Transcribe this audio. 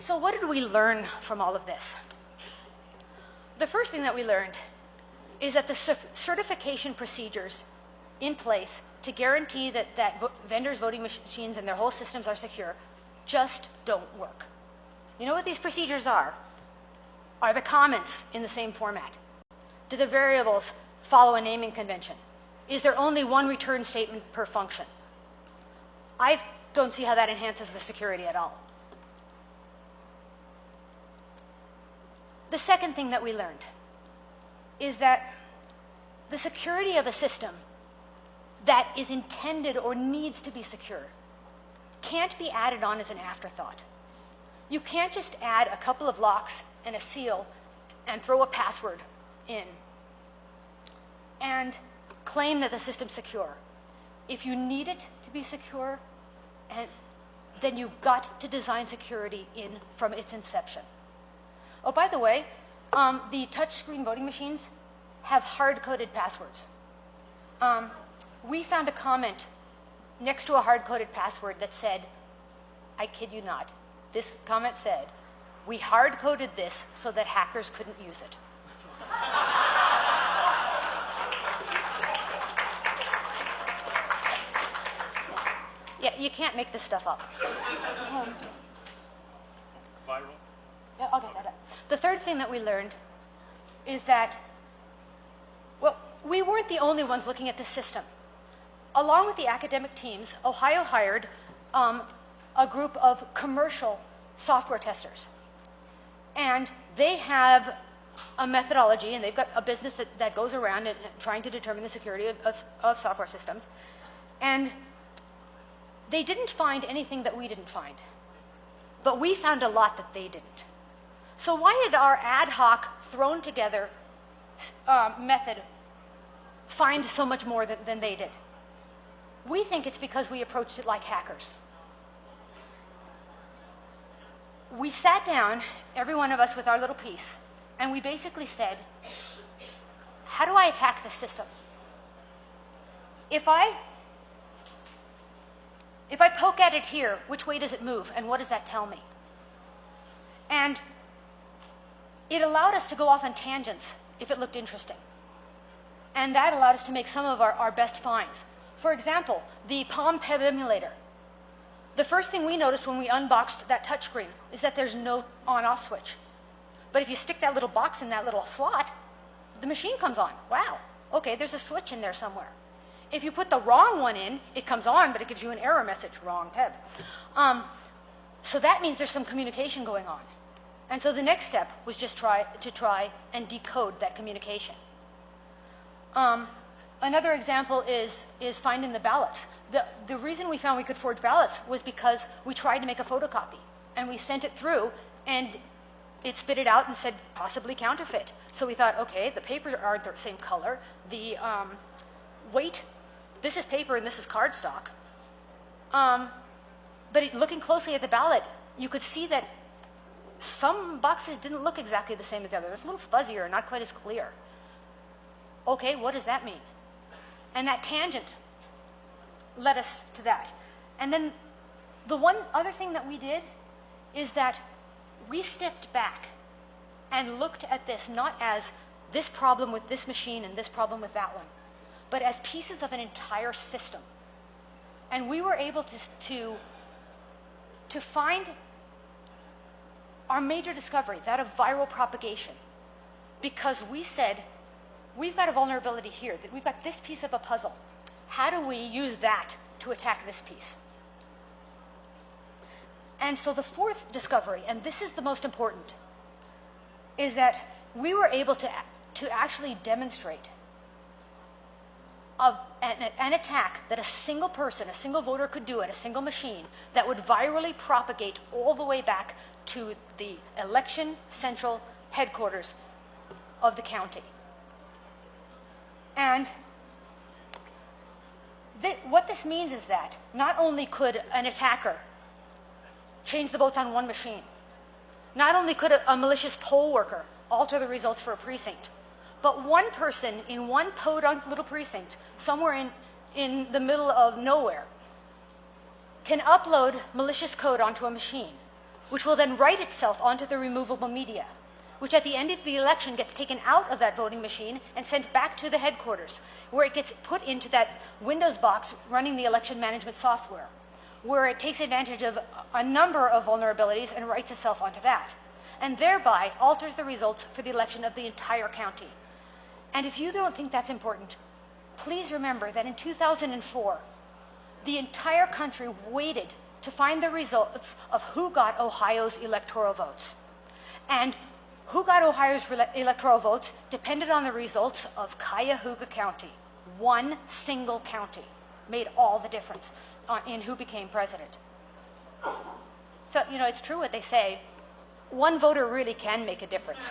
So what did we learn from all of this? The first thing that we learned is that the certification procedures in place to guarantee that vendors' voting machines and their whole systems are secure just don't work. You know what these procedures are? Are the comments in the same format? Do the variables follow a naming convention? Is there only one return statement per function? I don't see how that enhances the security at all. The second thing that we learned is that the security of a system that is intended or needs to be secure can't be added on as an afterthought. You can't just add a couple of locks and a seal and throw a password in and claim that the system's secure. If you need it to be secure, then you've got to design security in from its inception. Oh, by the way, the touchscreen voting machines have hard-coded passwords. We found a comment next to a hard-coded password that said, I kid you not, this comment said, we hard-coded this so that hackers couldn't use it. Yeah, you can't make this stuff up. Viral? Yeah, I'll get that up. The third thing that we learned is that, well, we weren't the only ones looking at this system. Along with the academic teams, Ohio hired a group of commercial software testers. And they have a methodology, and they've got a business that goes around and trying to determine the security of software systems. And they didn't find anything that we didn't find. But we found a lot that they didn't. So why did our ad hoc, thrown together method find so much more than they did? We think it's because we approached it like hackers. We sat down, every one of us with our little piece, and we basically said, how do I attack this system? If I poke at it here, which way does it move, and what does that tell me? And it allowed us to go off on tangents if it looked interesting. And that allowed us to make some of our best finds. For example, the Palm Peb emulator. The first thing we noticed when we unboxed that touchscreen is that there's no on-off switch. But if you stick that little box in that little slot, the machine comes on. Wow, okay, there's a switch in there somewhere. If you put the wrong one in, it comes on, but it gives you an error message, wrong Peb. So that means there's some communication going on. And so the next step was just try and decode that communication. Another example is finding the ballots. The reason we found we could forge ballots was because we tried to make a photocopy, and we sent it through, and it spit it out and said possibly counterfeit. So we thought, okay, the papers aren't the same color. The weight, this is paper and this is cardstock. But looking closely at the ballot, you could see that some boxes didn't look exactly the same as the other. It was a little fuzzier, not quite as clear. Okay, what does that mean? And that tangent led us to that. And then the one other thing that we did is that we stepped back and looked at this not as this problem with this machine and this problem with that one, but as pieces of an entire system. And we were able to find our major discovery, that of viral propagation, because we said, we've got a vulnerability here, that we've got this piece of a puzzle. How do we use that to attack this piece? And so the fourth discovery, and this is the most important, is that we were able to actually demonstrate an attack that a single person, a single voter could do at a single machine that would virally propagate all the way back to the election central headquarters of the county. And what this means is that not only could an attacker change the votes on one machine, not only could a malicious poll worker alter the results for a precinct, but one person in one podunk little precinct, somewhere in the middle of nowhere, can upload malicious code onto a machine, which will then write itself onto the removable media, which at the end of the election gets taken out of that voting machine and sent back to the headquarters, where it gets put into that Windows box running the election management software, where it takes advantage of a number of vulnerabilities and writes itself onto that, and thereby alters the results for the election of the entire county. And if you don't think that's important, please remember that in 2004, the entire country waited to find the results of who got Ohio's electoral votes. And who got Ohio's electoral votes depended on the results of Cuyahoga County. One single county made all the difference in who became president. So, you know, it's true what they say. One voter really can make a difference.